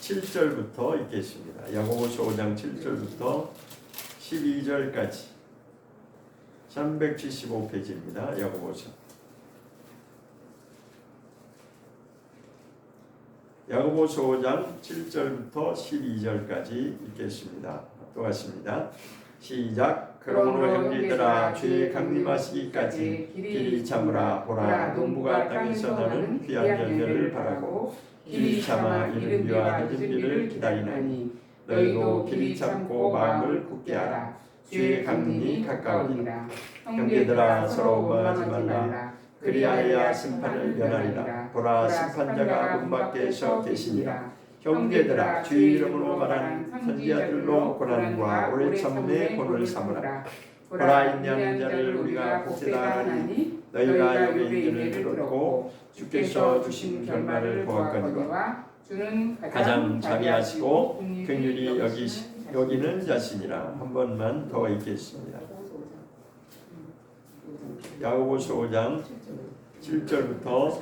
7절부터 읽겠습니다. 야고보서 5장 7절부터 12절까지 375페이지입니다. 야고보서. 야고보서 5장 7절부터 12절까지 읽겠습니다. 또 같습니다. 시작. 그러므로 형제들아 주의 강림하시기까지 길이 참으라. 보라 농부가 땅에서 나는 귀한 열매를 바라고 길이 참아 이른 비와 늦은 비를 기다리나니 너희도 길이 참고 마음을 굳게 하라. 주의 강림이 가까우니라. 형제들아 서로 원하지 말라. 그리하여야 심판을 면하리라. 보라 심판자가 문 밖에 서 계시니라. 형제들아 주의 이름으로 말하는 선지자들로 고난과 오래 참음의 본을 삼으라. 보라 인내하는 자를 우리가 복되다 하니 너희가 여기 있는 일을 들었고 주께서 주신 결말을 보았거니와 주는 가장 자비하시고 긍휼히 여기는 자신이라. 한 번만 더 읽겠습니다. 야고보서 5장 7절부터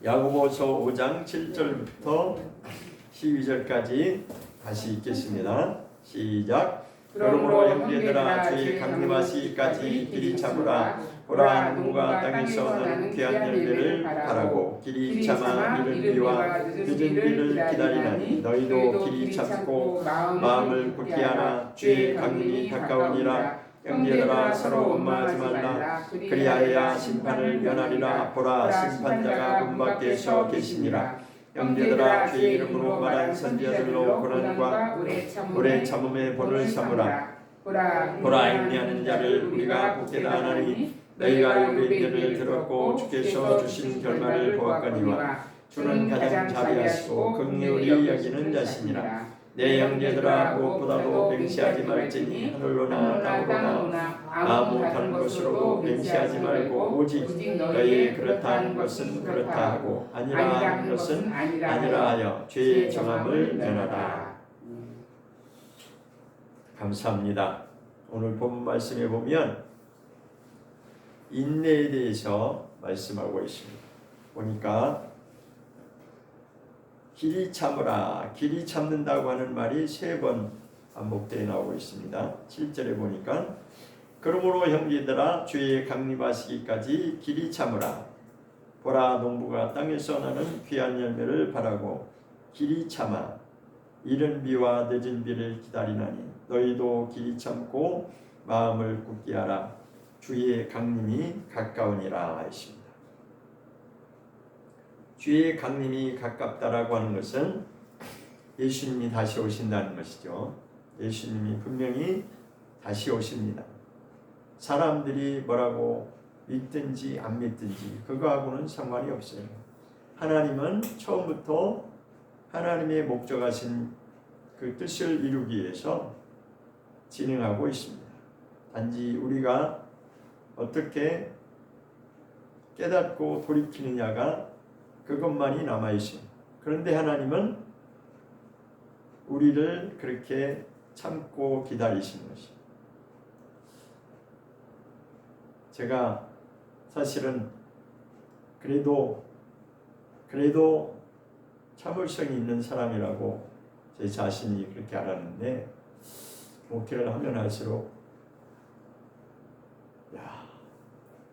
야고보서 5장 7절부터 12절까지 다시 읽겠습니다. 시작. 그러므로 형제들아 주의 강림하시기까지 길이 참으라. 보라 농부가 땅에서 나는 귀한 열매를 바라고 길이 참아 이른 비와 늦은 비를 기다리나니 너희도 길이 참고 마음을 굳게 하라. 주의 강림이 가까우니라. 형제들아 서로 원망하지 말라. 그리하여야 심판을 면하리라. 보라 심판자가 문 밖에 서 계시니라. 형제들아 주의 이름으로 말한 선지자들로 고난과 오래 참음의 본을 삼으라. 보라 인내하는 자를 우리가 복되다 하나니 너희가 우리 인내를 들었고 주께서 주신 결말을 보았거니와 주는 가장 자비하시고 긍휼히 여기는 자신이라. 내 형제들아 무엇보다도 맹세하지 말지니 하늘로나 땅으로나 아무 다른 것으로도 맹세하지 말고 오직 너희 그렇다 하는 것은 그렇다 하고 아니라 하는 것은 아니라 하여 죄의 정함을 면하라. 감사합니다. 오늘 본 말씀에 보면 인내에 대해서 말씀하고 있습니다. 보니까 길이 참으라. 길이 참는다고 하는 말이 3번 반복되어 나오고 있습니다. 7절에 보니까 그러므로 형제들아 주의 강림하시기까지 길이 참으라. 보라 농부가 땅에서 나는 귀한 열매를 바라고 길이 참아 이른 비와 늦은 비를 기다리나니 너희도 길이 참고 마음을 굳게 하라. 주의 강림이 가까우니라 하십니다. 주의 강림이 가깝다라고 하는 것은 예수님이 다시 오신다는 것이죠. 예수님이 분명히 다시 오십니다. 사람들이 뭐라고 믿든지 안 믿든지 그거하고는 상관이 없어요. 하나님은 처음부터 하나님의 목적하신 그 뜻을 이루기 위해서 진행하고 있습니다. 단지 우리가 어떻게 깨닫고 돌이키느냐가 그것만이 남아있습니다. 그런데 하나님은 우리를 그렇게 참고 기다리시는 것입니다. 제가 사실은 그래도 참을성이 있는 사람이라고 제 자신이 그렇게 알았는데 목회를 하면 할수록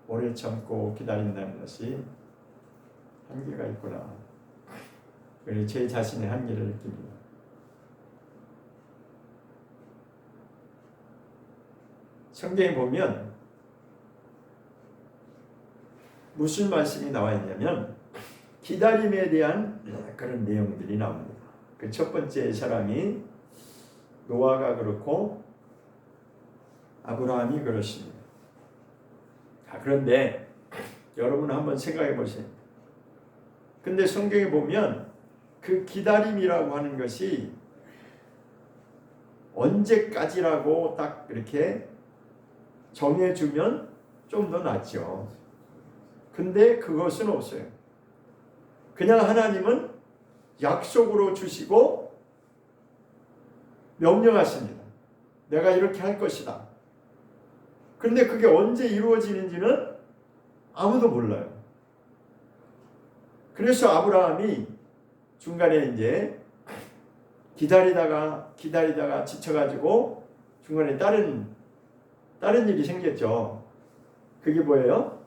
오래 참고 기다린다는 것이 한계가 있구나. 그래서 제 자신의 한계를 느낍니다. 성경에 보면 무슨 말씀이 나와 있냐면 기다림에 대한 그런 내용들이 나옵니다. 그 첫 번째 사람이 노아가 그렇고 아브라함이 그렇습니다. 그런데 여러분 한번 생각해 보세요. 근데 성경에 보면 그 기다림이라고 하는 것이 언제까지라고 딱 이렇게 정해주면 좀 더 낫죠. 근데 그것은 없어요. 그냥 하나님은 약속으로 주시고 명령하십니다. 내가 이렇게 할 것이다. 그런데 그게 언제 이루어지는지는 아무도 몰라요. 그래서 아브라함이 중간에 이제 기다리다가 지쳐가지고 중간에 다른 일이 생겼죠. 그게 뭐예요?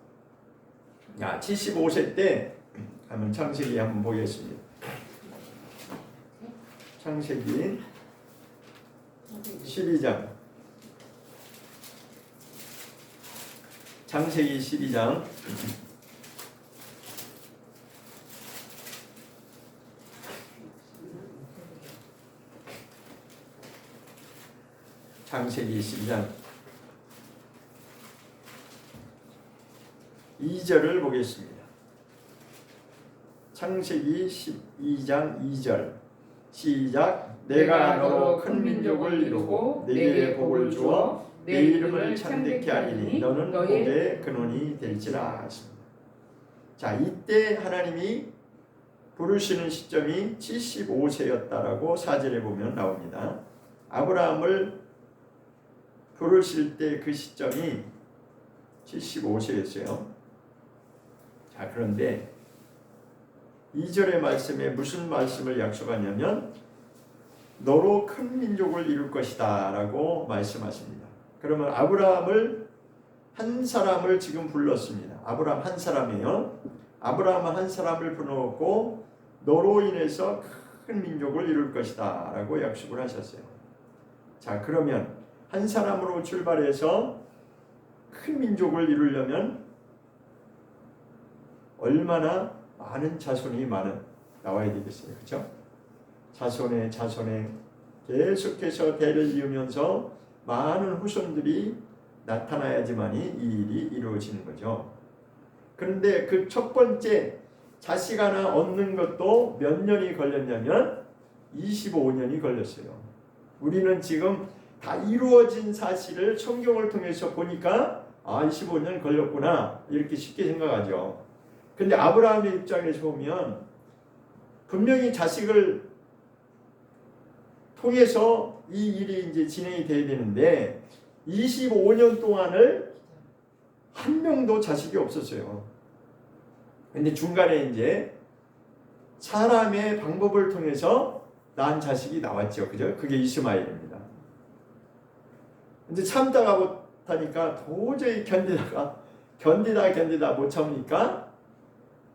75세 때 한번 창세기 한번 보겠습니다. 창세기 12장. 창세기 12장. 창세기 12장 2절을 보겠습니다. 창세기 12장 2절 시작. 내가 너로 큰 민족을 이루고 네게 복을 주어 내 이름을 창대케 하리니 너는 복의 근원이 될지라 하십니다. 자, 이때 하나님이 부르시는 시점이 75세였다라고 4절에 보면 나옵니다. 아브라함을 부르실 때 그 시점이 75세였어요. 자, 그런데 2절의 말씀에 무슨 말씀을 약속하냐면 너로 큰 민족을 이룰 것이다 라고 말씀하십니다. 그러면 아브라함을 한 사람을 지금 불렀습니다. 아브라함 한 사람이에요. 아브라함은 한 사람을 불러놓고 너로 인해서 큰 민족을 이룰 것이다 라고 약속을 하셨어요. 자, 그러면 한 사람으로 출발해서 큰 민족을 이루려면 얼마나 많은 자손이 나와야 되겠어요. 그렇죠? 자손에 계속해서 대를 이으면서 많은 후손들이 나타나야지만이 이 일이 이루어지는 거죠. 그런데 그 첫 번째 자식 하나 얻는 것도 몇 년이 걸렸냐면 25년이 걸렸어요. 우리는 지금 다 이루어진 사실을 성경을 통해서 보니까 25년 걸렸구나 이렇게 쉽게 생각하죠. 근데 아브라함의 입장에서 보면 분명히 자식을 통해서 이 일이 이제 진행이 돼야 되는데 25년 동안을 한 명도 자식이 없었어요. 근데 중간에 이제 사람의 방법을 통해서 낳은 자식이 나왔죠. 그죠? 그게 이스마엘입니다. 근데 참다가 못하니까 도저히 견디다 못 참으니까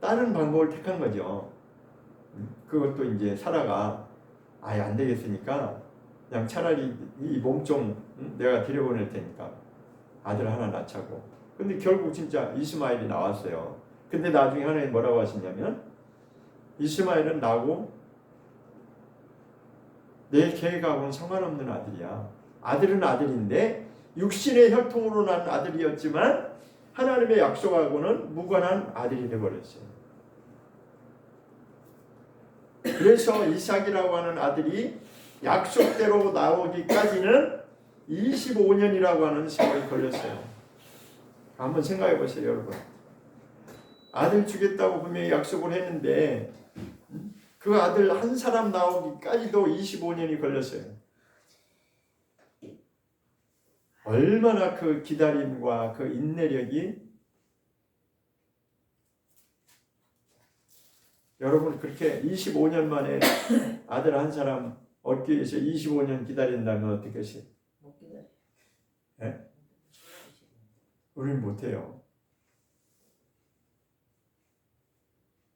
다른 방법을 택한 거죠. 그것도 이제 사라가 아예 안 되겠으니까 그냥 차라리 이 몸종 내가 들여보낼 테니까 아들 하나 낳자고. 근데 결국 진짜 이스마엘이 나왔어요. 근데 나중에 하나님 뭐라고 하시냐면 이스마엘은 나고 내 계획하고는 상관없는 아들이야. 아들은 아들인데 육신의 혈통으로 난 아들이었지만 하나님의 약속하고는 무관한 아들이 되어버렸어요. 그래서 이삭이라고 하는 아들이 약속대로 나오기까지는 25년이라고 하는 세월이 걸렸어요. 한번 생각해 보세요, 여러분. 아들 주겠다고 분명히 약속을 했는데 그 아들 한 사람 나오기까지도 25년이 걸렸어요. 얼마나 그 기다림과 그 인내력이 여러분 그렇게 25년 만에 아들 한 사람 얻기 위해서 25년 기다린다면 어떻게 하세요? 못 기다려. 네? 우리는 못해요.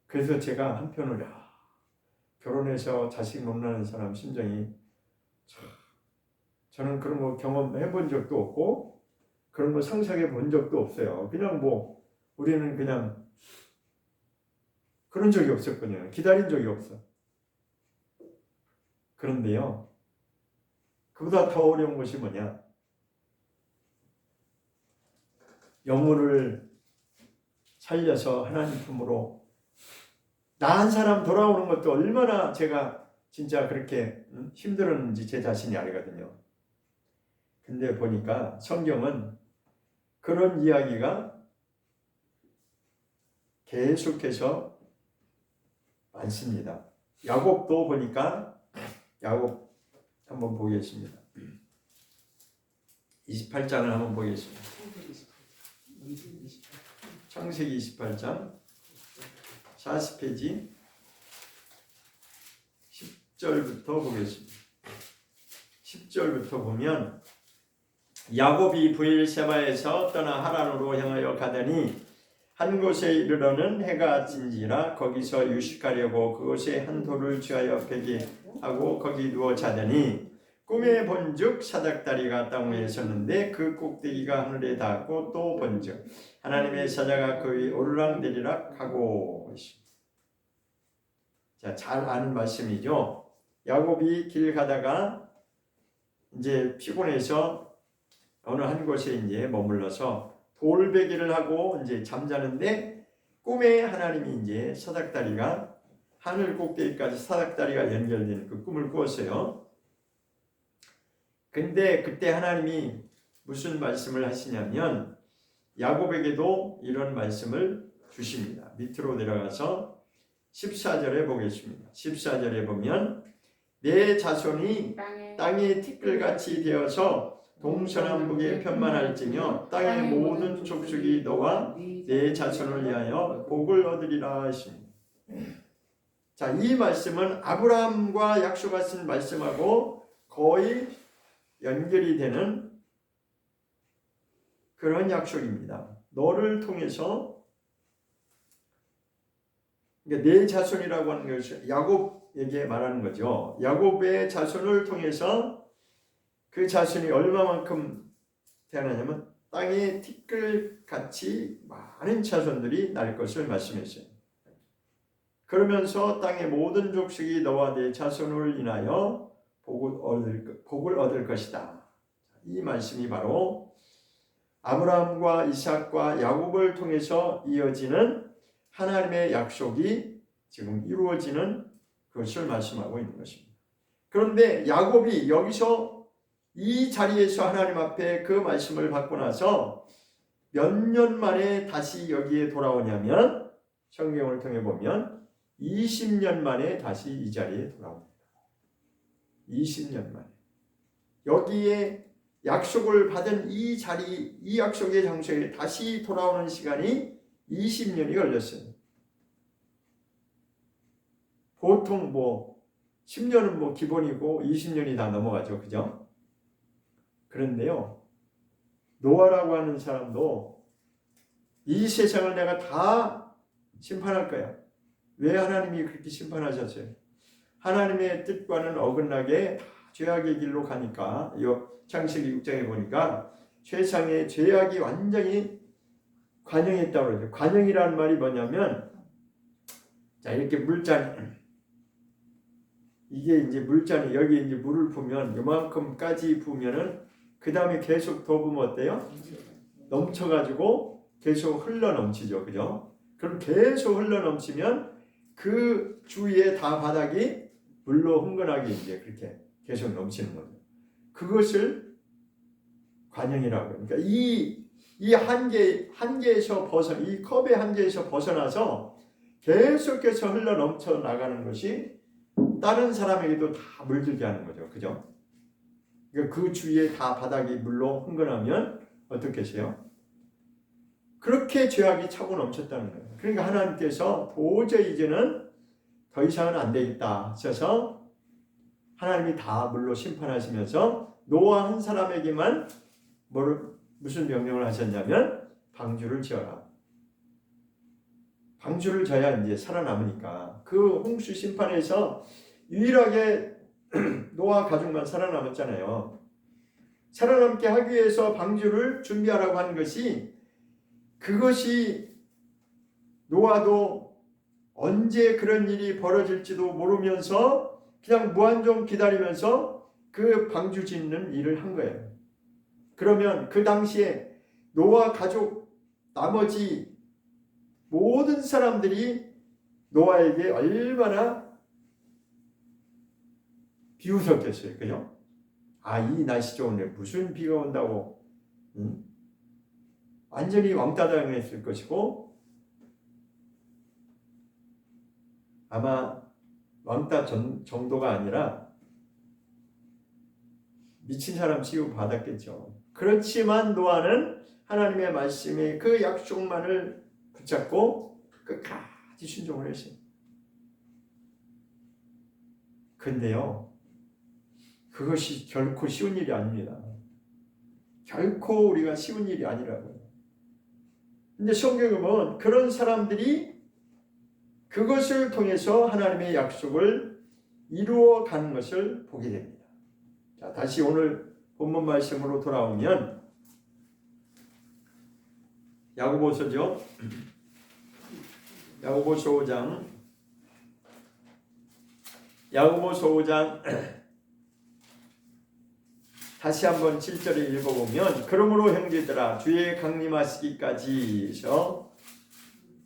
그래서 제가 한편으로 결혼해서 자식 못 낳는 사람 심정이 저는 그런 거 경험해 본 적도 없고 그런 거 상상해 본 적도 없어요. 그냥 우리는 그냥 그런 적이 없었거든요. 기다린 적이 없어. 그런데요, 그보다 더 어려운 것이 뭐냐? 영혼을 살려서 하나님 품으로 나 한 사람 돌아오는 것도 얼마나 제가 진짜 그렇게 힘들었는지 제 자신이 알거든요. 근데 보니까 성경은 그런 이야기가 계속해서 많습니다. 야곱도 보니까 야곱 한번 보겠습니다. 28장을 한번 보겠습니다. 창세기 28장 40페이지 10절부터 보겠습니다. 10절부터 보면 야곱이 브엘세바에서 떠나 하란으로 향하여 가더니 한 곳에 이르러는 해가 진지라 거기서 유식하려고 그곳에 한 돌을 취하여 베게 하고 거기 누워 자더니 꿈에 본즉 사닥다리가 땅 위에 섰는데 그 꼭대기가 하늘에 닿고 또 본즉 하나님의 사자가 그 위에 오르락내리락 하고 있습니다. 자, 잘 아는 말씀이죠. 야곱이 길 가다가 이제 피곤해서 어느 한 곳에 이제 머물러서 돌베개를 하고 이제 잠자는데 꿈에 하나님이 이제 사닥다리가 하늘 꼭대기까지 사닥다리가 연결된 그 꿈을 꾸었어요. 근데 그때 하나님이 무슨 말씀을 하시냐면 야곱에게도 이런 말씀을 주십니다. 밑으로 내려가서 14절에 보겠습니다. 14절에 보면 내 자손이 땅의 티끌같이 되어서 동서남북에 편만할지며 땅의 모든 족속이 너와 내 자손을 위하여 복을 얻으리라 하십니다. 자, 이 말씀은 아브라함과 약속하신 말씀하고 거의 연결이 되는 그런 약속입니다. 너를 통해서, 그러니까 내 자손이라고 하는 것을 야곱에게 말하는 거죠. 야곱의 자손을 통해서 그 자손이 얼마만큼 태어나냐면 땅에 티끌같이 많은 자손들이 날 것을 말씀했어요. 그러면서 땅의 모든 족속이 너와 내 자손을 인하여 복을 얻을 것이다. 이 말씀이 바로 아브라함과 이삭과 야곱을 통해서 이어지는 하나님의 약속이 지금 이루어지는 것을 말씀하고 있는 것입니다. 그런데 야곱이 여기서 이 자리에서 하나님 앞에 그 말씀을 받고 나서 몇 년 만에 다시 여기에 돌아오냐면 성경을 통해 보면 20년 만에 다시 이 자리에 돌아옵니다. 20년 만에. 여기에 약속을 받은 이 자리, 이 약속의 장소에 다시 돌아오는 시간이 20년이 걸렸어요. 보통 10년은 기본이고 20년이 다 넘어가죠. 그죠? 그런데요, 노아라고 하는 사람도 이 세상을 내가 다 심판할 거야. 왜 하나님이 그렇게 심판하셨어요? 하나님의 뜻과는 어긋나게 다 죄악의 길로 가니까 창세기 6장에 보니까 세상에 죄악이 완전히 관영했다고 그러죠. 관영이라는 말이 뭐냐면, 자, 이렇게 물잔, 이게 이제 물잔이 여기 이제 물을 부으면 요만큼까지 부으면은 그 다음에 계속 더 부으면 어때요? 넘쳐가지고 계속 흘러 넘치죠. 그죠? 그럼 계속 흘러 넘치면 그 주위에 다 바닥이 물로 흥건하게 이제 그렇게 계속 넘치는 거죠. 그것을 관영이라고 해요. 그러니까 이 한계에서 이 컵의 한계에서 벗어나서 계속해서 흘러 넘쳐 나가는 것이 다른 사람에게도 다 물들게 하는 거죠. 그죠? 그러니까 그 주위에 다 바닥이 물로 흥건하면 어떻겠어요? 그렇게 죄악이 차고 넘쳤다는 거예요. 그러니까 하나님께서 도저히 이제는 더 이상은 안 되겠다 하셔서 하나님이 다 물로 심판하시면서 노아 한 사람에게만 무슨 명령을 하셨냐면 방주를 지어라. 방주를 져야 이제 살아남으니까. 그 홍수 심판에서 유일하게 노아 가족만 살아남았잖아요. 살아남게 하기 위해서 방주를 준비하라고 하는 것이, 그것이 노아도 언제 그런 일이 벌어질지도 모르면서 그냥 무한정 기다리면서 그 방주 짓는 일을 한 거예요. 그러면 그 당시에 노아 가족 나머지 모든 사람들이 노아에게 얼마나 비웃었겠어요. 그죠? 이 날씨 좋은데 무슨 비가 온다고, 완전히 왕따 당했을 것이고, 아마 왕따 정도가 아니라 미친 사람 취급 받았겠죠. 그렇지만 노아는 하나님의 말씀에 그 약속만을 붙잡고 끝까지 끝까지 순종을 했어요. 근데요, 그것이 결코 쉬운 일이 아닙니다. 결코 우리가 쉬운 일이 아니라고요. 근데 성경에 보면 그런 사람들이 그것을 통해서 하나님의 약속을 이루어가는 것을 보게 됩니다. 자, 다시 오늘 본문 말씀으로 돌아오면 야고보서죠. 야고보서 5장 다시 한번 7절을 읽어보면 그러므로 형제들아 주의 강림하시기까지 해서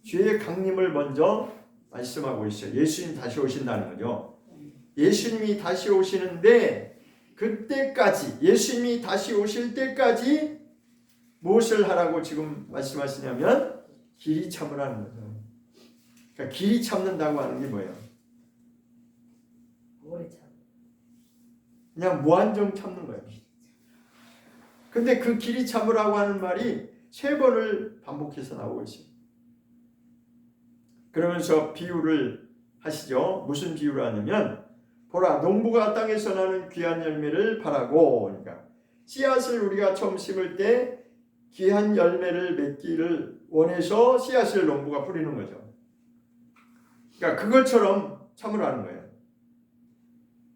주의 강림을 먼저 말씀하고 있어요. 예수님 다시 오신다는 거죠. 예수님이 다시 오시는데 그때까지 예수님이 다시 오실 때까지 무엇을 하라고 지금 말씀하시냐면 길이 참으라는 거죠. 그러니까 길이 참는다고 하는 게 뭐예요? 오래 참. 그냥 무한정 참는 거예요. 근데 그 길이 참으라고 하는 말이 3번을 반복해서 나오고 있어요. 그러면서 비유를 하시죠. 무슨 비유를 하냐면 보라 농부가 땅에서 나는 귀한 열매를 바라고, 그러니까 씨앗을 우리가 처음 심을 때 귀한 열매를 맺기를 원해서 씨앗을 농부가 뿌리는 거죠. 그러니까 그것처럼 참으라는 거예요.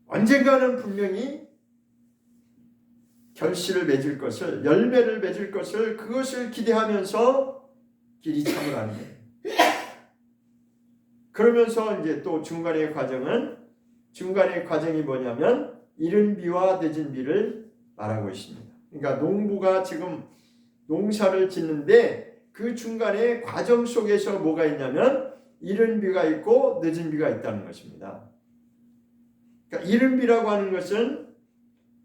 언젠가는 분명히 결실을 맺을 것을, 열매를 맺을 것을, 그것을 기대하면서 길이 참으라는 거예요. 그러면서 이제 또 중간의 과정이 뭐냐면 이른 비와 늦은 비를 말하고 있습니다. 그러니까 농부가 지금 농사를 짓는데 그 중간에 과정 속에서 뭐가 있냐면 이른 비가 있고 늦은 비가 있다는 것입니다. 그러니까 이른 비라고 하는 것은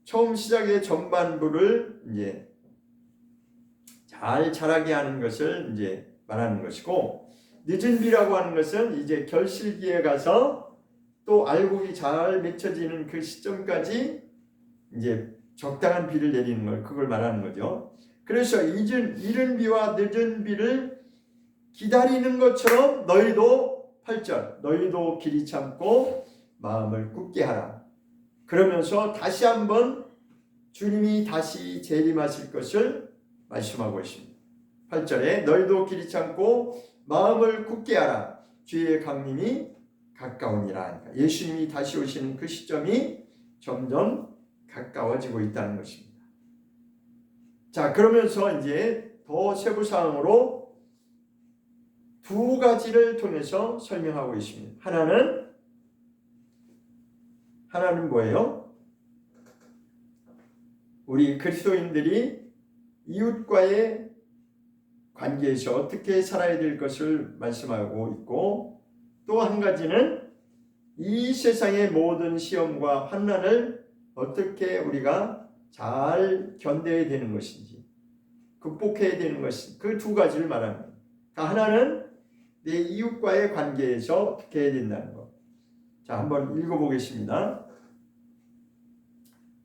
처음 시작의 전반부를 이제 잘 자라게 하는 것을 이제 말하는 것이고, 늦은 비라고 하는 것은 이제 결실기에 가서 또 알곡이 잘 맺혀지는 그 시점까지 이제 적당한 비를 내리는 걸, 그걸 말하는 거죠. 그래서 이른 비와 늦은 비를 기다리는 것처럼 너희도 8절 너희도 길이 참고 마음을 굳게 하라. 그러면서 다시 한번 주님이 다시 재림하실 것을 말씀하고 있습니다. 8절에 너희도 길이 참고 마음을 굳게 하라. 주의 강림이 가까우니라. 그러니까 예수님이 다시 오시는 그 시점이 점점 가까워지고 있다는 것입니다. 자, 그러면서 이제 더 세부 사항으로 2가지를 통해서 설명하고 있습니다. 하나는 뭐예요? 우리 그리스도인들이 이웃과의 관계에서 어떻게 살아야 될 것을 말씀하고 있고, 또 한 가지는 이 세상의 모든 시험과 환난을 어떻게 우리가 잘 견뎌야 되는 것인지, 극복해야 되는 것인지, 그 2가지를 말합니다. 하나는 내 이웃과의 관계에서 어떻게 해야 된다는 것. 자, 한번 읽어보겠습니다.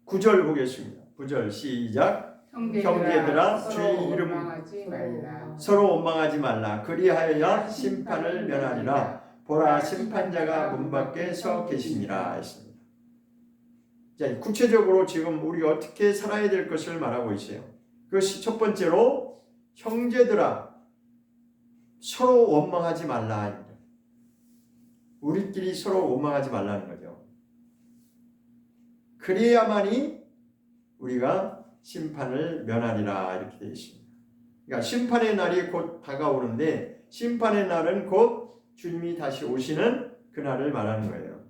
9절 보겠습니다. 9절 시작. 형제들아 주의 이름 서로 원망하지 말라. 그리하여야 심판을 면하리라. 보라 심판자가 문 밖에 서 계시니라 했습니다. 자, 구체적으로 지금 우리가 어떻게 살아야 될 것을 말하고 있어요. 그것이 첫 번째로 형제들아 서로 원망하지 말라. 우리끼리 서로 원망하지 말라는 거죠. 그래야만이 우리가 심판을 면하리라 이렇게 되어 있습니다. 그러니까 심판의 날이 곧 다가오는데, 심판의 날은 곧 주님이 다시 오시는 그날을 말하는 거예요.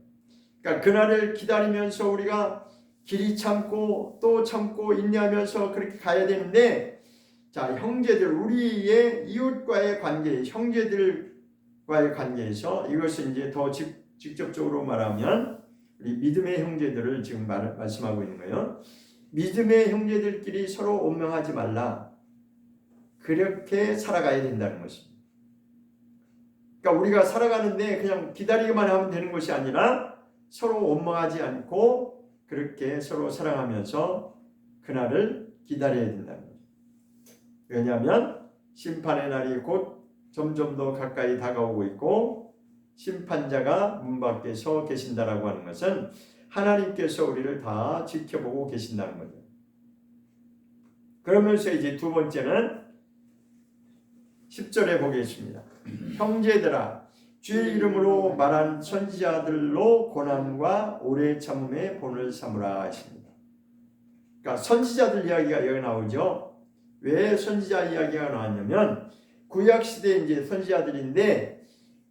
그러니까 그날을 기다리면서 우리가 길이 참고 또 참고 인내하면서 그렇게 가야 되는데, 자, 형제들, 우리의 이웃과의 관계, 형제들과의 관계에서 이것을 이제 더 직접적으로 말하면 우리 믿음의 형제들을 지금 말씀하고 있는 거예요. 믿음의 형제들끼리 서로 원망하지 말라. 그렇게 살아가야 된다는 것입니다. 그러니까 우리가 살아가는데 그냥 기다리기만 하면 되는 것이 아니라 서로 원망하지 않고 그렇게 서로 사랑하면서 그날을 기다려야 된다는 거죠. 왜냐하면 심판의 날이 곧 점점 더 가까이 다가오고 있고, 심판자가 문 밖에 서 계신다라고 하는 것은 하나님께서 우리를 다 지켜보고 계신다는 거죠. 그러면서 이제 두 번째는 10절에 보겠습니다. 형제들아 주의 이름으로 말한 선지자들로 고난과 오래 참음의 본을 삼으라 하십니다. 그러니까 선지자들 이야기가 여기 나오죠. 왜 선지자 이야기가 나왔냐면 구약시대 이제 선지자들인데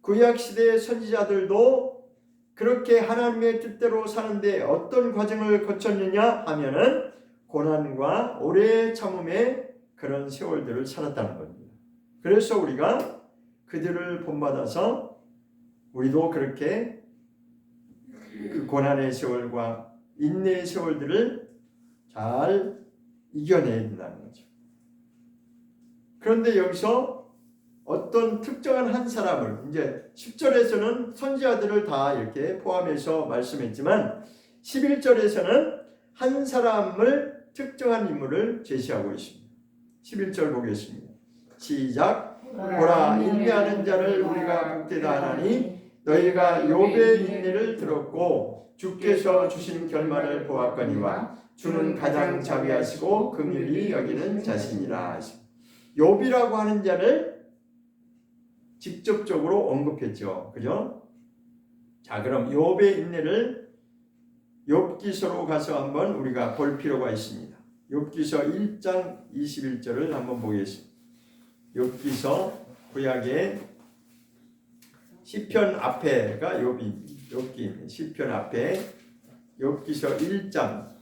구약시대의 선지자들도 그렇게 하나님의 뜻대로 사는데 어떤 과정을 거쳤느냐 하면은 고난과 오래 참음의 그런 세월들을 살았다는 겁니다. 그래서 우리가 그들을 본받아서 우리도 그렇게 그 고난의 세월과 인내의 세월들을 잘 이겨내야 된다는 거죠. 그런데 여기서 어떤 특정한 한 사람을 이제 10절에서는 선지자들을 다 이렇게 포함해서 말씀했지만 11절에서는 한 사람을 특정한 인물을 제시하고 있습니다. 11절 보겠습니다. 시작. 보라 인내하는 자를 우리가 복되다 하나니 너희가 욥의 인내를 들었고 주께서 주신 결말을 보았거니와 주는 가장 자비하시고 긍휼히 여기는 자신이라. 욥이라고 하는 자를 직접적으로 언급했죠. 그죠? 자, 그럼 욥의 인내를 욥기서로 가서 한번 우리가 볼 필요가 있습니다. 욥기서 1장 21절을 한번 보겠습니다. 욥기서 구약의 시편 앞에가 욥기 시편 앞에 욥기서 1장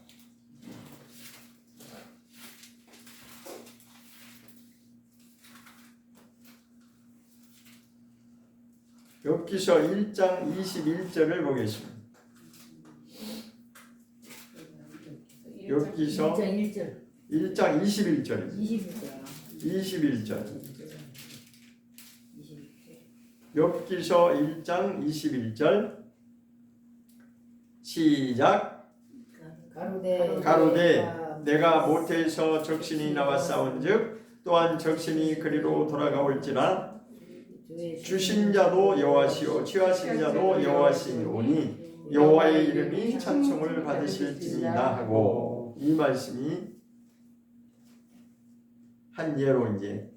욥기서 1장 21절을 보겠습니다. 욥기서 1장 21절입니다. 21절. 욥기서 1장 21절 시작. 가로되 내가 모태에서 적신이 나와 싸운즉 또한 적신이 그리로 돌아가올지라 주신 자도 여호와시요 취하신 자도 여호와시오니 여호와의 이름이 찬송을 받으실지니라 하고, 이 말씀이 한 예로 이제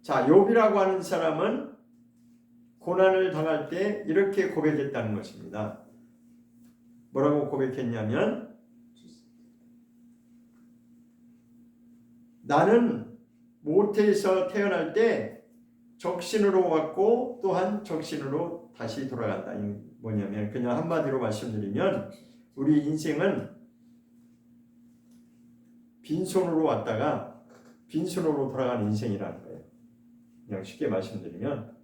자 욥이라고 하는 사람은 고난을 당할 때 이렇게 고백했다는 것입니다. 뭐라고 고백했냐면 나는 모태에서 태어날 때 적신으로 왔고 또한 적신으로 다시 돌아간다. 이 뭐냐면 그냥 한마디로 말씀드리면 우리 인생은 빈손으로 왔다가 빈손으로 돌아가는 인생이라는 거예요. 그냥 쉽게 말씀드리면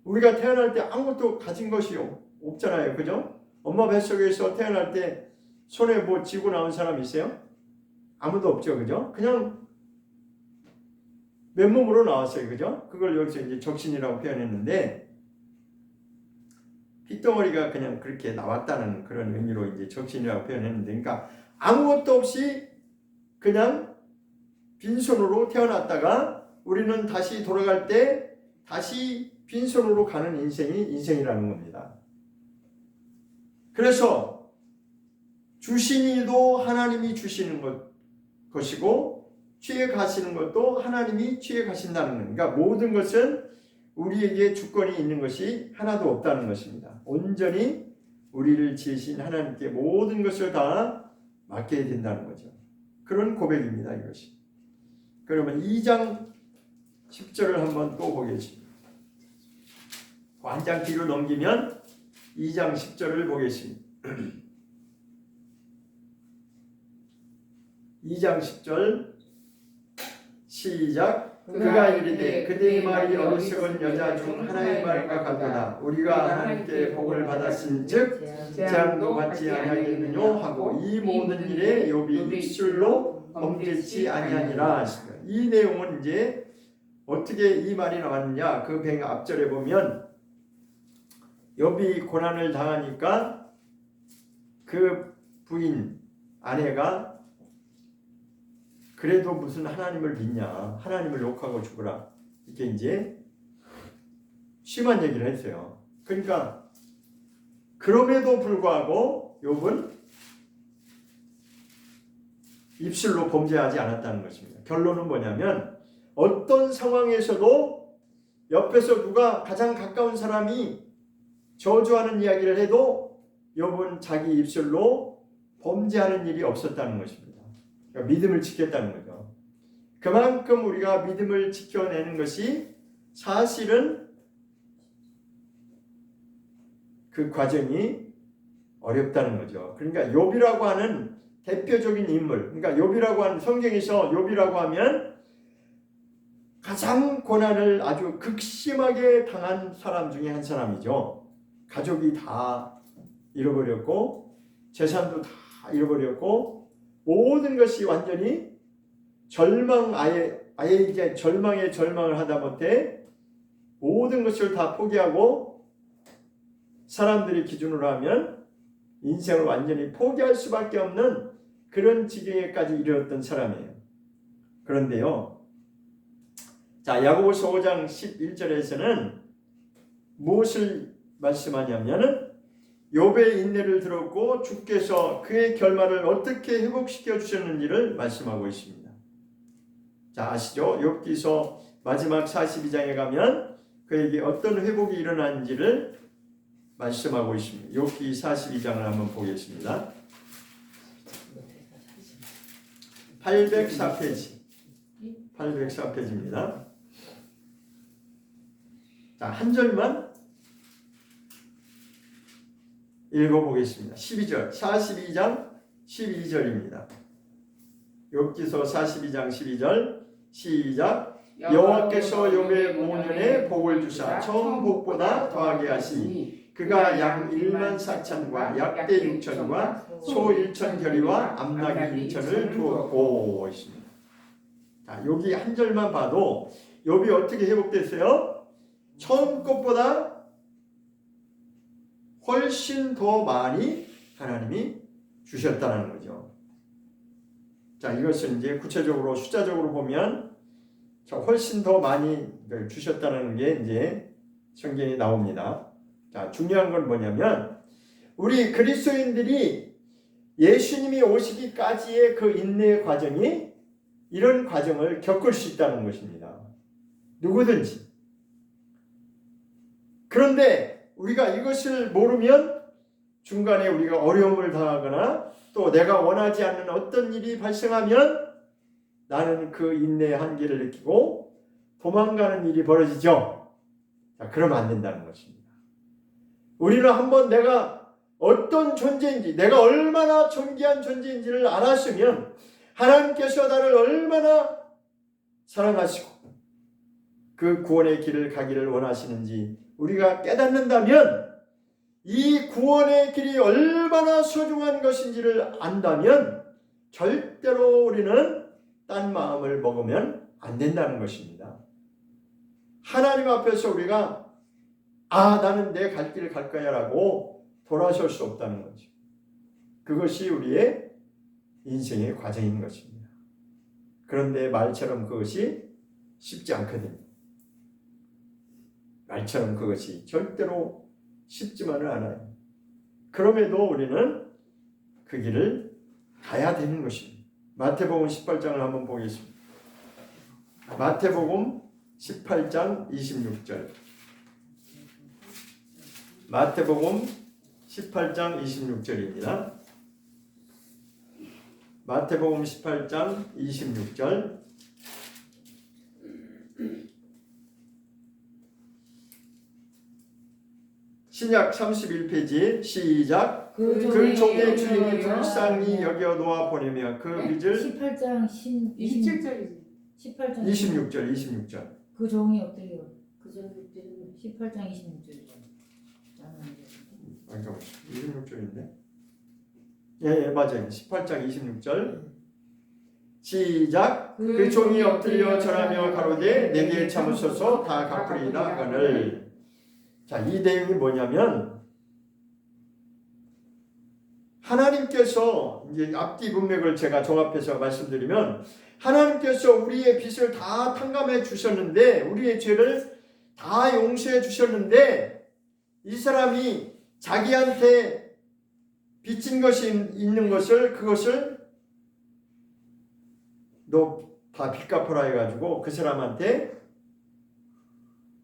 우리가 태어날 때 아무것도 가진 것이 없잖아요. 그죠? 엄마 뱃속에서 태어날 때 손에 뭐 쥐고 나온 사람 있어요? 아무도 없죠. 그죠? 그냥 맨몸으로 나왔어요. 그죠? 그걸 여기서 이제 적신이라고 표현했는데 핏덩어리가 그냥 그렇게 나왔다는 그런 의미로 이제 적신이라고 표현했는데, 그러니까 아무것도 없이 그냥 빈손으로 태어났다가 우리는 다시 돌아갈 때 다시 빈손으로 가는 인생이 인생이라는 겁니다. 그래서 주신 이도 하나님이 주시는 것이고 취해 가시는 것도 하나님이 취해 가신다는 겁니다. 그러니까 모든 것은 우리에게 주권이 있는 것이 하나도 없다는 것입니다. 온전히 우리를 지으신 하나님께 모든 것을 다 맡겨야 된다는 거죠. 그런 고백입니다. 이것이. 그러면 2장 10절을 한번 또 보겠습니다. 한 장 뒤로 넘기면 2장 10절을 보겠습니다. 2장 10절 시작. 그가 이르되 그대의 말이 어리석은 여자 중 하나의 말과 같도다. 우리가 하나님께 복을 받았은즉 재앙도 받지 아니하겠느냐 하고 이 모든 일에 욥이 입술로 범죄치 아니하니라. 이 내용은 이제 어떻게 이 말이 나왔느냐, 그 백 앞절에 보면 욥이 고난을 당하니까 그 부인 아내가 그래도 무슨 하나님을 믿냐, 하나님을 욕하고 죽으라, 이렇게 이제 심한 얘기를 했어요. 그러니까 그럼에도 불구하고 욥은 입술로 범죄하지 않았다는 것입니다. 결론은 뭐냐면 어떤 상황에서도 옆에서 누가 가장 가까운 사람이 저주하는 이야기를 해도 욥은 자기 입술로 범죄하는 일이 없었다는 것입니다. 그러니까 믿음을 지켰다는 거죠. 그만큼 우리가 믿음을 지켜내는 것이 사실은 그 과정이 어렵다는 거죠. 그러니까 욥이라고 하는 대표적인 인물, 그러니까 욥이라고 하는 성경에서 욥이라고 하면 가장 고난을 아주 극심하게 당한 사람 중에 한 사람이죠. 가족이 다 잃어버렸고 재산도 다 잃어버렸고 모든 것이 완전히 아예 이제 절망에 절망을 하다 못해 모든 것을 다 포기하고 사람들이 기준으로 하면 인생을 완전히 포기할 수밖에 없는 그런 지경에까지 이르렀던 사람이에요. 그런데요, 자, 야고보서 5장 11절에서는 무엇을 말씀하냐면은 욥의 인내를 들었고 주께서 그의 결말을 어떻게 회복시켜 주셨는지를 말씀하고 있습니다. 자, 아시죠? 욥기서 마지막 42장에 가면 그에게 어떤 회복이 일어났는지를 말씀하고 있습니다. 욥기 42장을 한번 보겠습니다. 804페이지. 804페이지입니다. 자, 한 절만 읽어보겠습니다. 12절, 42장 12절입니다. 욥기서 42장 12절 시작. 여호와께서 욥의 5년에 복을 주사 처음 복보다 더하게 하시니 그가 양 1만 4천과 약대 6천과 소 1천 결의와 암나귀 1천을 두었고 있습니다. 자, 여기 한 절만 봐도 욥이 어떻게 회복됐어요? 처음 것보다 훨씬 더 많이 하나님이 주셨다는 거죠. 자, 이것은 이제 구체적으로 숫자적으로 보면 훨씬 더 많이 주셨다는 게 이제 성경에 나옵니다. 자, 중요한 건 뭐냐면 우리 그리스도인들이 예수님이 오시기까지의 그 인내의 과정이 이런 과정을 겪을 수 있다는 것입니다. 누구든지. 그런데 우리가 이것을 모르면 중간에 우리가 어려움을 당하거나 또 내가 원하지 않는 어떤 일이 발생하면 나는 그 인내의 한계를 느끼고 도망가는 일이 벌어지죠. 자, 그러면 안 된다는 것입니다. 우리는 한번 내가 어떤 존재인지, 내가 얼마나 존귀한 존재인지를 알았으면 하나님께서 나를 얼마나 사랑하시고 그 구원의 길을 가기를 원하시는지 우리가 깨닫는다면 이 구원의 길이 얼마나 소중한 것인지를 안다면 절대로 우리는 딴 마음을 먹으면 안 된다는 것입니다. 하나님 앞에서 우리가 나는 내 갈 길을 갈 거야 라고 돌아설 수 없다는 거죠. 그것이 우리의 인생의 과정인 것입니다. 그런데 말처럼 그것이 쉽지 않거든요. 말처럼 그것이 절대로 쉽지만은 않아요. 그럼에도 우리는 그 길을 가야 되는 것입니다. 마태복음 18장을 한번 보겠습니다. 마태복음 18장 26절. 마태복음 18장 26절입니다. 마태복음 18장 26절. 신약 31페이지 시작. 그 종의 주인이 불쌍히 여겨 놓아 보내며 그 빚을 18장 27절이지. 18장 26절. 그 종이 어때요? 그 전에 18장 26절이죠. 잠깐만, 26절인데? 예, 맞아요. 18장 26절. 시작. 그 종이 엎드려 절하며 가로되 내게 참으소서 다 갚으리이다 하거늘. 자, 이 내용이 뭐냐면 하나님께서 이제 앞뒤 문맥을 제가 종합해서 말씀드리면 하나님께서 우리의 빚을 다 탕감해 주셨는데 우리의 죄를 다 용서해 주셨는데 이 사람이 자기한테 빚진 것이 있는 것을 그것을 너 다 빚 갚아라 해가지고 그 사람한테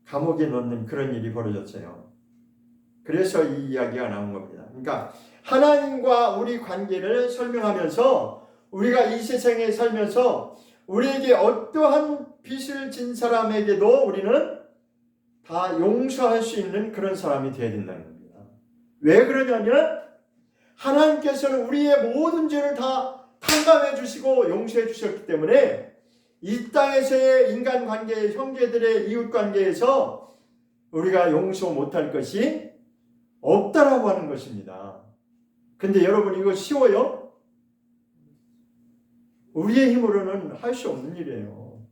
감옥에 넣는 그런 일이 벌어졌어요. 그래서 이 이야기가 나온 겁니다. 그러니까 하나님과 우리 관계를 설명하면서 우리가 이 세상에 살면서 우리에게 어떠한 빚을 진 사람에게도 우리는 다 용서할 수 있는 그런 사람이 되어야 된다는 겁니다. 왜 그러냐면 하나님께서는 우리의 모든 죄를 다 탕감해 주시고 용서해 주셨기 때문에 이 땅에서의 인간관계, 형제들의 이웃관계에서 우리가 용서 못할 것이 없다라고 하는 것입니다. 근데 여러분 이거 쉬워요? 우리의 힘으로는 할 수 없는 일이에요.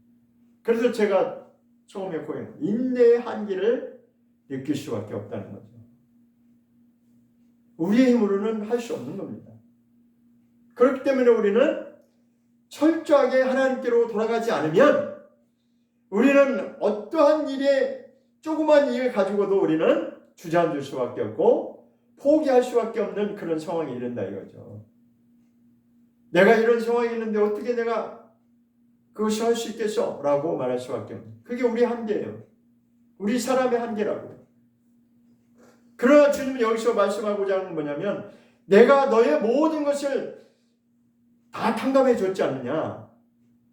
그래서 제가 처음에 고행 인내의 한계를 느낄 수밖에 없다는 거죠. 우리의 힘으로는 할 수 없는 겁니다. 그렇기 때문에 우리는 철저하게 하나님께로 돌아가지 않으면 우리는 어떠한 일에 조그만 일을 가지고도 우리는 주저앉을 수밖에 없고 포기할 수밖에 없는 그런 상황이 이른다 이거죠. 내가 이런 상황이 있는데 어떻게 내가 그것을 할 수 있겠어? 라고 말할 수밖에 없는 그게 우리 한계예요. 우리 사람의 한계라고요. 그러나 주님은 여기서 말씀하고자 하는 건 뭐냐면 내가 너의 모든 것을 다 탕감해 줬지 않느냐.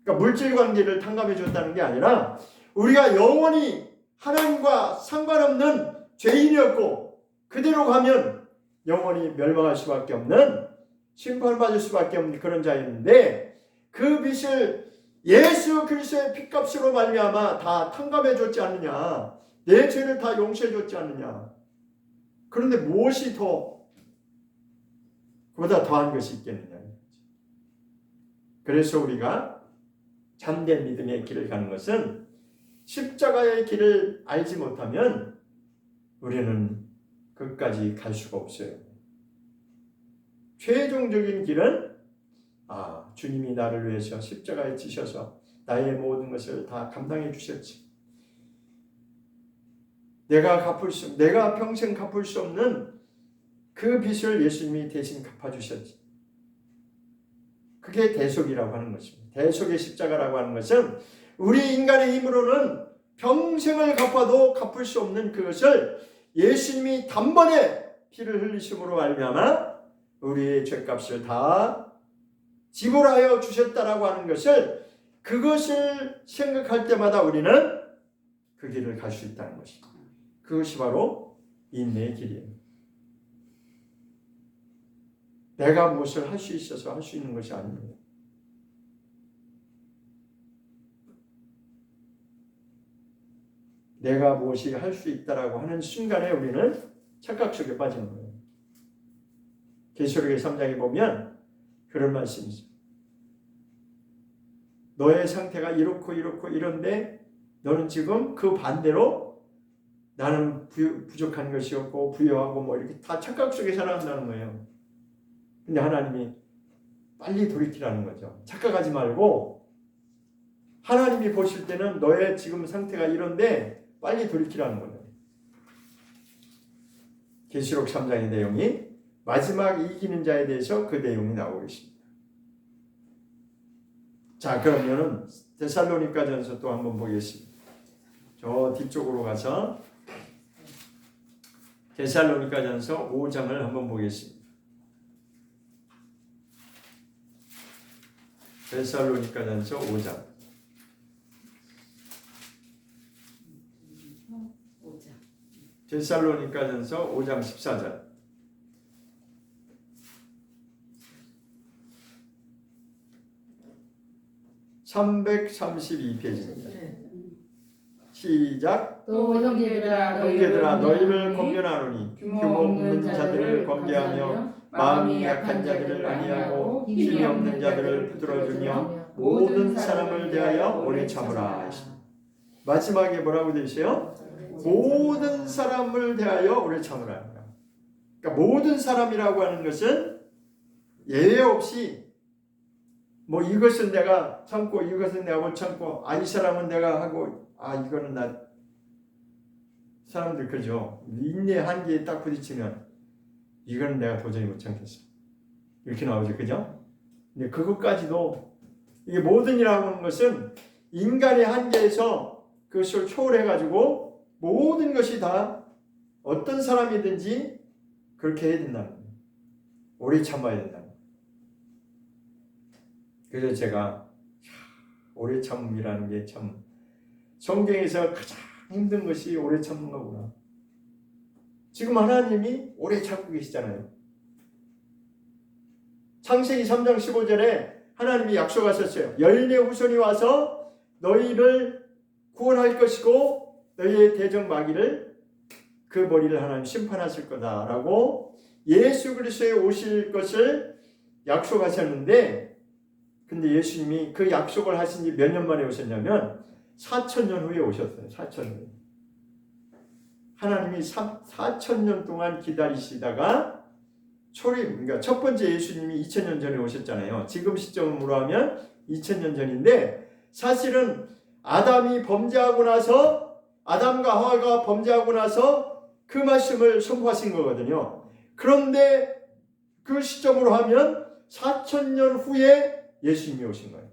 그러니까 물질 관계를 탕감해 줬다는 게 아니라 우리가 영원히 하나님과 상관없는 죄인이었고 그대로 가면 영원히 멸망할 수밖에 없는 심판받을 수밖에 없는 그런 자였는데 그 빚을 예수 그리스도의 핏값으로 말미암아 다 탕감해 줬지 않느냐. 내 죄를 다 용서해 줬지 않느냐. 그런데 무엇이 그보다 더한 것이 있겠느냐. 그래서 우리가 참된 믿음의 길을 가는 것은 십자가의 길을 알지 못하면 우리는 끝까지 갈 수가 없어요. 최종적인 길은 주님이 나를 위해서 십자가에 지셔서 나의 모든 것을 다 감당해 주셨지. 내가 평생 갚을 수 없는 그 빚을 예수님이 대신 갚아주셨지. 그게 대속이라고 하는 것입니다. 대속의 십자가라고 하는 것은 우리 인간의 힘으로는 평생을 갚아도 갚을 수 없는 그것을 예수님이 단번에 피를 흘리심으로 말미암아 우리의 죄값을 다 지불하여 주셨다라고 하는 것을 그것을 생각할 때마다 우리는 그 길을 갈 수 있다는 것입니다. 그것이 바로 인내의 길이에요. 내가 무엇을 할 수 있어서 할 수 있는 것이 아닙니다. 내가 무엇이 할 수 있다라고 하는 순간에 우리는 착각 속에 빠지는 거예요. 계시록의 3장에 보면 그런 말씀이 있어요. 너의 상태가 이렇고 이런데 너는 지금 그 반대로 나는 부족한 것이 없고 부여하고 뭐 이렇게 다 착각 속에 살아간다는 거예요. 근데 하나님이 빨리 돌이키라는 거죠. 착각하지 말고 하나님이 보실 때는 너의 지금 상태가 이런데 빨리 돌이키라는 거예요. 계시록 3장의 내용이 마지막 이기는 자에 대해서 그 내용이 나오고 있습니다. 자, 그러면은 데살로니가전서 또 한번 보겠습니다. 저 뒤쪽으로 가서 데살로니가전서 5장을 한번 보겠습니다. 데살로니가전서 5장. 데살로니가전서 5장 14절. 332페이지입니다. 시작. 또 형제들아 너희를 권면하노니 규모 없는 자들을 권계하며 마음이 약한 자들을 안위하고 힘이 없는 자들을 붙들어주며 모든 사람을 대하여 오래 참으라. 마지막에 뭐라고 되어 있어요? 모든 사람을 대하여 오래 참으라. 그러니까 모든 사람이라고 하는 것은 예외 없이 뭐 이것은 내가 참고 이것은 내가 못 참고 이 사람은 내가 하고 이거는 사람들 그죠? 인내 한계에 딱 부딪히면 이건 내가 도저히 못 참겠어. 이렇게 나오죠. 그죠? 근데 그것까지도 이게 모든 일이라고 하는 것은 인간의 한계에서 그것을 초월해가지고 모든 것이 다 어떤 사람이든지 그렇게 해야 된다는 거예요. 오래 참아야 된다는 거예요. 그래서 제가 오래 참음이라는 게 참 성경에서 가장 힘든 것이 오래 참는 거구나. 지금 하나님이 오래 참고 계시잖아요. 창세기 3장 15절에 하나님이 약속하셨어요. 열매 후손이 와서 너희를 구원할 것이고 너희의 대적 마귀를 그 머리를 하나님 심판하실 거다라고 예수 그리스도에 오실 것을 약속하셨는데, 근데 예수님이 그 약속을 하신 지 몇 년 만에 오셨냐면 4,000년 후에 오셨어요. 4,000년. 하나님이 4,000년 동안 기다리시다가 그러니까 첫 번째 예수님이 2000년 전에 오셨잖아요. 지금 시점으로 하면 2000년 전인데, 사실은 아담이 범죄하고 나서, 아담과 하와가 범죄하고 나서 그 말씀을 선포하신 거거든요. 그런데 그 시점으로 하면 4000년 후에 예수님이 오신 거예요.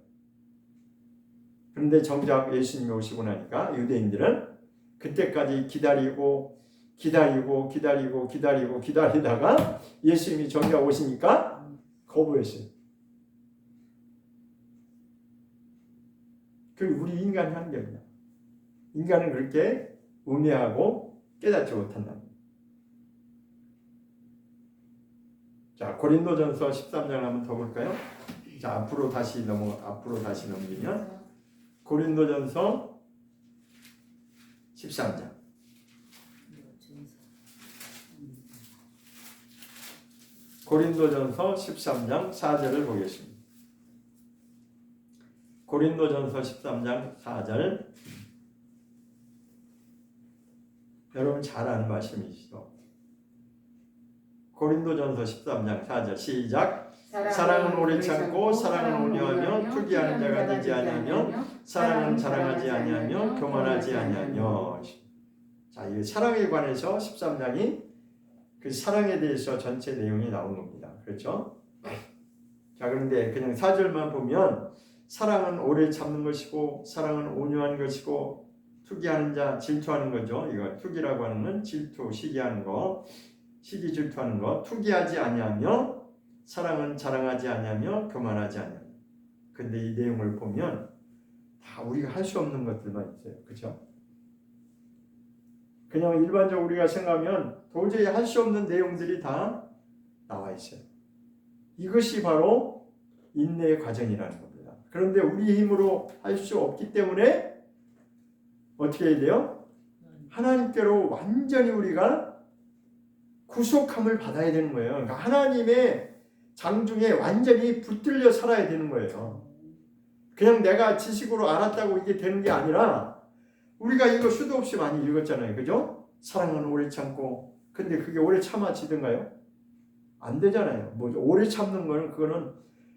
그런데 정작 예수님이 오시고 나니까 유대인들은 그때까지 기다리다가 예수님이 정작 오시니까 거부했어요. 그 우리 인간의 한계입니다. 인간은 그렇게 우매하고 깨닫지 못한다. 자, 고린도전서 13장 한번 더 볼까요? 자, 앞으로 다시 넘기면 고린도전서 13장. 고린도전서 13장 4절을 보겠습니다. 고린도전서 13장 4절. 여러분 잘 아는 말씀이시죠? 고린도전서 13장 4절 시작. 사랑은 오래 참고 사랑은 온유하며 투기하는 자가 되지 아니하며 사랑은 자랑하지 아니하며 교만하지 아니하며. 자, 이 사랑에 관해서 13장이 그 사랑에 대해서 전체 내용이 나온 겁니다. 그렇죠? 자, 그런데 그냥 4절만 보면 사랑은 오래 참는 것이고 사랑은 온유한 것이고 투기하는 자, 질투하는 거죠. 이거 투기라고 하는 건 질투, 시기하는 거, 시기 질투하는 거. 투기하지 아니하며 사랑은 자랑하지 아니하며 교만하지 아니하며. 근데 이 내용을 보면 다 우리가 할 수 없는 것들만 있어요. 그렇죠? 그냥 일반적으로 우리가 생각하면 도저히 할 수 없는 내용들이 다 나와 있어요. 이것이 바로 인내의 과정이라는 겁니다. 그런데 우리 힘으로 할 수 없기 때문에 어떻게 해야 돼요? 하나님께로 완전히 우리가 구속함을 받아야 되는 거예요. 그러니까 하나님의 장중에 완전히 붙들려 살아야 되는 거예요. 그냥 내가 지식으로 알았다고 이게 되는 게 아니라, 우리가 이거 수도 없이 많이 읽었잖아요. 그죠? 사랑은 오래 참고. 근데 그게 오래 참아지던가요? 안 되잖아요. 뭐 오래 참는 거는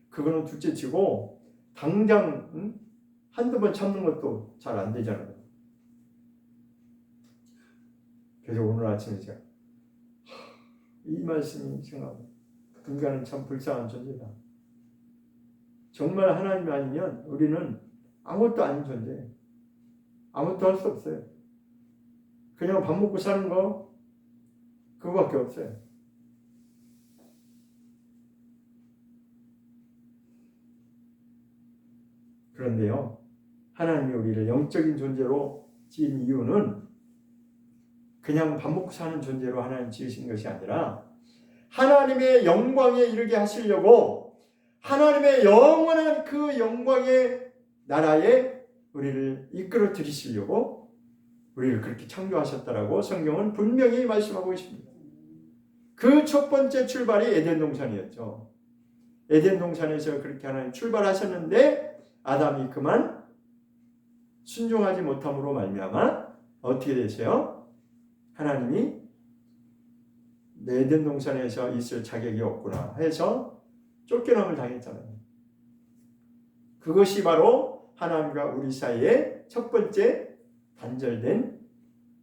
그거는 둘째 치고 당장 한두 번 참는 것도 잘 안 되잖아요. 그래서 오늘 아침에 제가 이 말씀이 생각합니다. 인간은 참 불쌍한 존재다. 정말 하나님 아니면 우리는 아무것도 아닌 존재. 아무것도 할 수 없어요. 그냥 밥 먹고 사는 거 그거밖에 없어요. 그런데요, 하나님이 우리를 영적인 존재로 지은 이유는 그냥 밥 먹고 사는 존재로 하나님 지으신 것이 아니라 하나님의 영광에 이르게 하시려고, 하나님의 영원한 그 영광의 나라에 우리를 이끌어 들이시려고 우리를 그렇게 창조하셨다라고 성경은 분명히 말씀하고 있습니다. 그 첫 번째 출발이 에덴 동산이었죠. 에덴 동산에서 그렇게 하나님 출발하셨는데 아담이 그만 순종하지 못함으로 말미암아 어떻게 되세요? 하나님이 에덴 동산에서 있을 자격이 없구나 해서 쫓겨남을 당했잖아요. 그것이 바로 하나님과 우리 사이에 첫 번째 단절된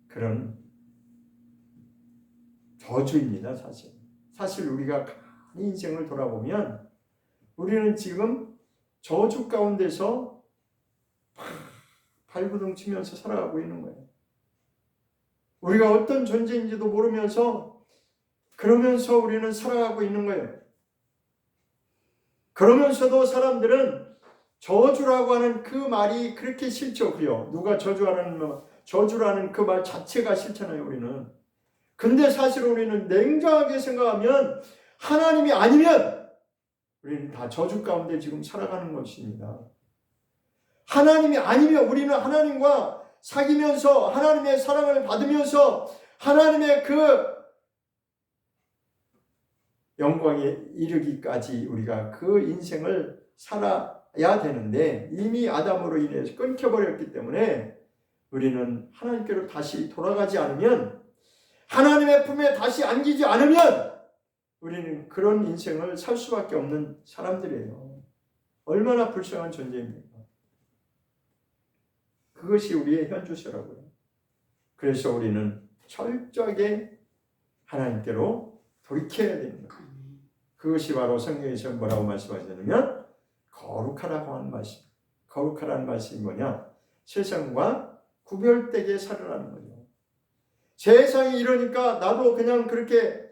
그런 저주입니다. 사실 우리가 가만히 인생을 돌아보면 우리는 지금 저주 가운데서 발부둥 치면서 살아가고 있는 거예요. 우리가 어떤 존재인지도 모르면서 그러면서 우리는 살아가고 있는 거예요. 그러면서도 사람들은 저주라고 하는 그 말이 그렇게 싫죠. 그요. 누가 저주라는 그 말 자체가 싫잖아요. 우리는. 근데 사실 우리는 냉정하게 생각하면 하나님이 아니면 우리는 다 저주 가운데 지금 살아가는 것입니다. 하나님이 아니면 우리는 하나님과 사귀면서 하나님의 사랑을 받으면서 하나님의 그 영광에 이르기까지 우리가 그 인생을 살아야 되는데 이미 아담으로 인해서 끊겨버렸기 때문에 우리는 하나님께로 다시 돌아가지 않으면 하나님의 품에 다시 안기지 않으면 우리는 그런 인생을 살 수밖에 없는 사람들이에요. 얼마나 불쌍한 존재입니까? 그것이 우리의 현주소라고요. 그래서 우리는 철저하게 하나님께로 돌이켜야 되는 거예요. 그것이 바로 성경에서 뭐라고 말씀하셨냐면 거룩하라고 하는 말씀. 거룩하라는 말씀이 뭐냐? 세상과 구별되게 살으라는 거죠. 세상이 이러니까 나도 그냥 그렇게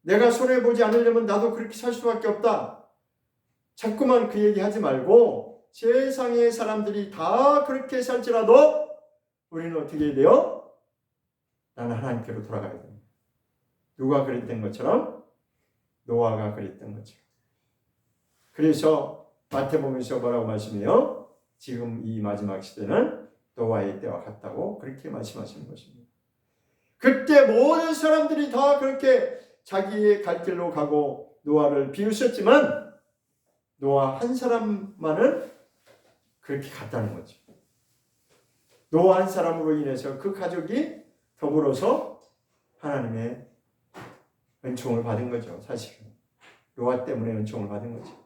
내가 손해보지 않으려면 나도 그렇게 살 수밖에 없다. 자꾸만 그 얘기 하지 말고 세상의 사람들이 다 그렇게 살지라도 우리는 어떻게 해야 돼요? 나는 하나님께로 돌아가야 됩니다. 누가 그랬던 것처럼 노아가 그랬던 것처럼. 그래서 마태복음에서 뭐라고 말씀해요? 지금 이 마지막 시대는 노아의 때와 같다고 그렇게 말씀하시는 것입니다. 그때 모든 사람들이 다 그렇게 자기의 갈 길로 가고 노아를 비웃었지만 노아 한 사람만은 그렇게 갔다는 거죠. 노아 한 사람으로 인해서 그 가족이 더불어서 하나님의 은총을 받은 거죠. 사실은 노아 때문에 은총을 받은 거죠.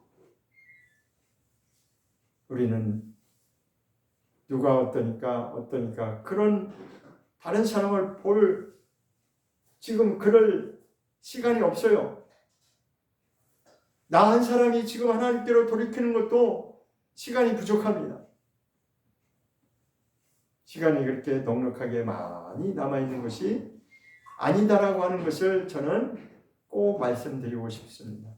우리는 누가 어떠니까 그런 다른 사람을 볼 지금 그럴 시간이 없어요. 나 한 사람이 지금 하나님께로 돌이키는 것도 시간이 부족합니다. 시간이 그렇게 넉넉하게 많이 남아있는 것이 아니다라고 하는 것을 저는 꼭 말씀드리고 싶습니다.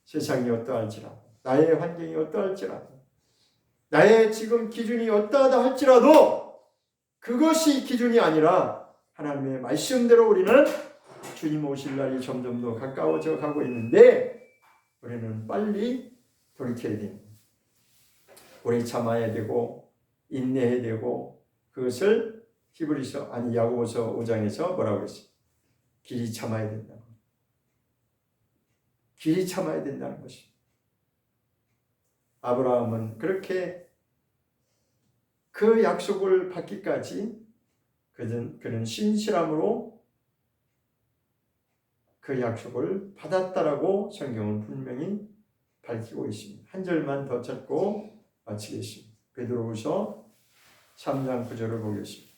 세상이 어떠할지라도, 나의 환경이 어떠할지라도, 나의 지금 기준이 어떠하다 할지라도 그것이 기준이 아니라 하나님의 말씀대로 우리는 주님 오실 날이 점점 더 가까워져 가고 있는데 우리는 빨리 돌이켜야 됩니다. 오래 참아야 되고 인내해야 되고 그것을 야고보서 5장에서 뭐라고 했어요? 길이 참아야 된다고. 길이 참아야 된다는 것입니다. 아브라함은 그렇게 그 약속을 받기까지 그는 신실함으로 그 약속을 받았다라고 성경은 분명히 밝히고 있습니다. 한 절만 더 찾고 마치겠습니다. 베드로후서 3장 9절을 보겠습니다.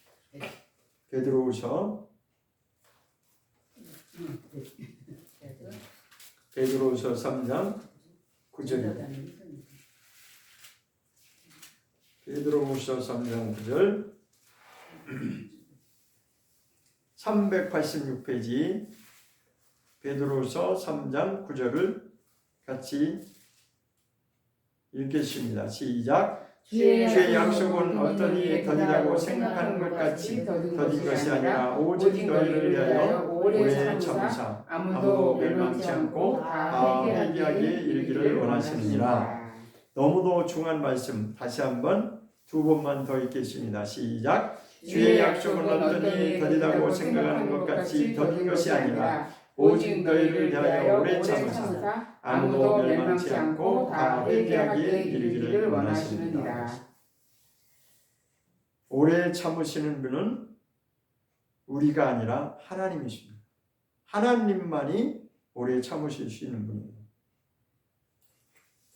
베드로후서 3장 9절입니다. 베드로후서 3장 9절 386페이지 베드로후서 3장 9절을 같이 읽겠습니다. 시작. 주의 약속은 어떠니 더디다고 생각하는 것 같이 더딘 것이 아니라 오직 너희를 위하여 오래 참으사 아무도 멸망치 않고 다 회개하기에 이르기를 원하시느니라. 너무도 중요한 말씀 다시 한번 두 번만 더 읽겠습니다. 시작. 주의 약속은 어떠니 더디다고 생각하는 것 같이 더딘 것이 아니라 오직 너희를 위하여 오래 참으사 아무도 멸망치 않고 다 회개하기에 이르기를 원하시느니라. 오래 참으시는 분은 우리가 아니라 하나님이십니다. 하나님만이 오래 참으실 수 있는 분입니다.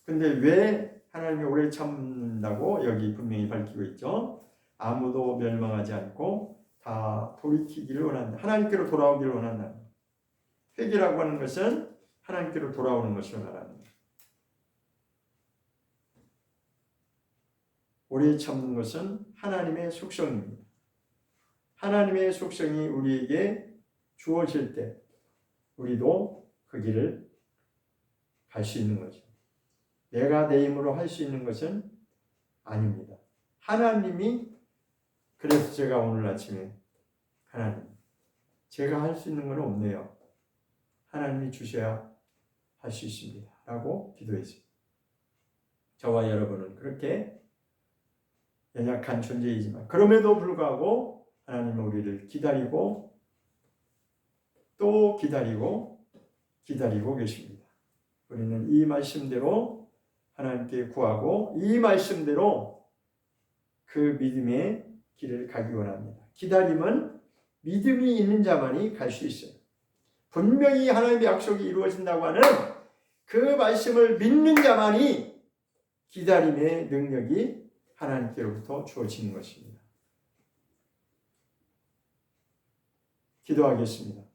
근데 왜 하나님이 오래 참는다고 여기 분명히 밝히고 있죠? 아무도 멸망하지 않고 다 돌이키기를 원한다. 하나님께로 돌아오기를 원한다. 회개라고 하는 것은 하나님께로 돌아오는 것을 말합니다. 오래 참는 것은 하나님의 속성입니다. 하나님의 속성이 우리에게 주어질 때 우리도 그 길을 갈 수 있는 거죠. 내가 내 힘으로 할 수 있는 것은 아닙니다. 하나님이, 그래서 제가 오늘 아침에 하나님, 제가 할 수 있는 건 없네요. 하나님이 주셔야 할 수 있습니다. 라고 기도했습니다. 저와 여러분은 그렇게 연약한 존재이지만 그럼에도 불구하고 하나님은 우리를 기다리고 또 기다리고 계십니다. 우리는 이 말씀대로 하나님께 구하고 이 말씀대로 그 믿음의 길을 가기 원합니다. 기다림은 믿음이 있는 자만이 갈 수 있어요. 분명히 하나님의 약속이 이루어진다고 하는 그 말씀을 믿는 자만이 기다림의 능력이 하나님께로부터 주어지는 것입니다. 기도하겠습니다.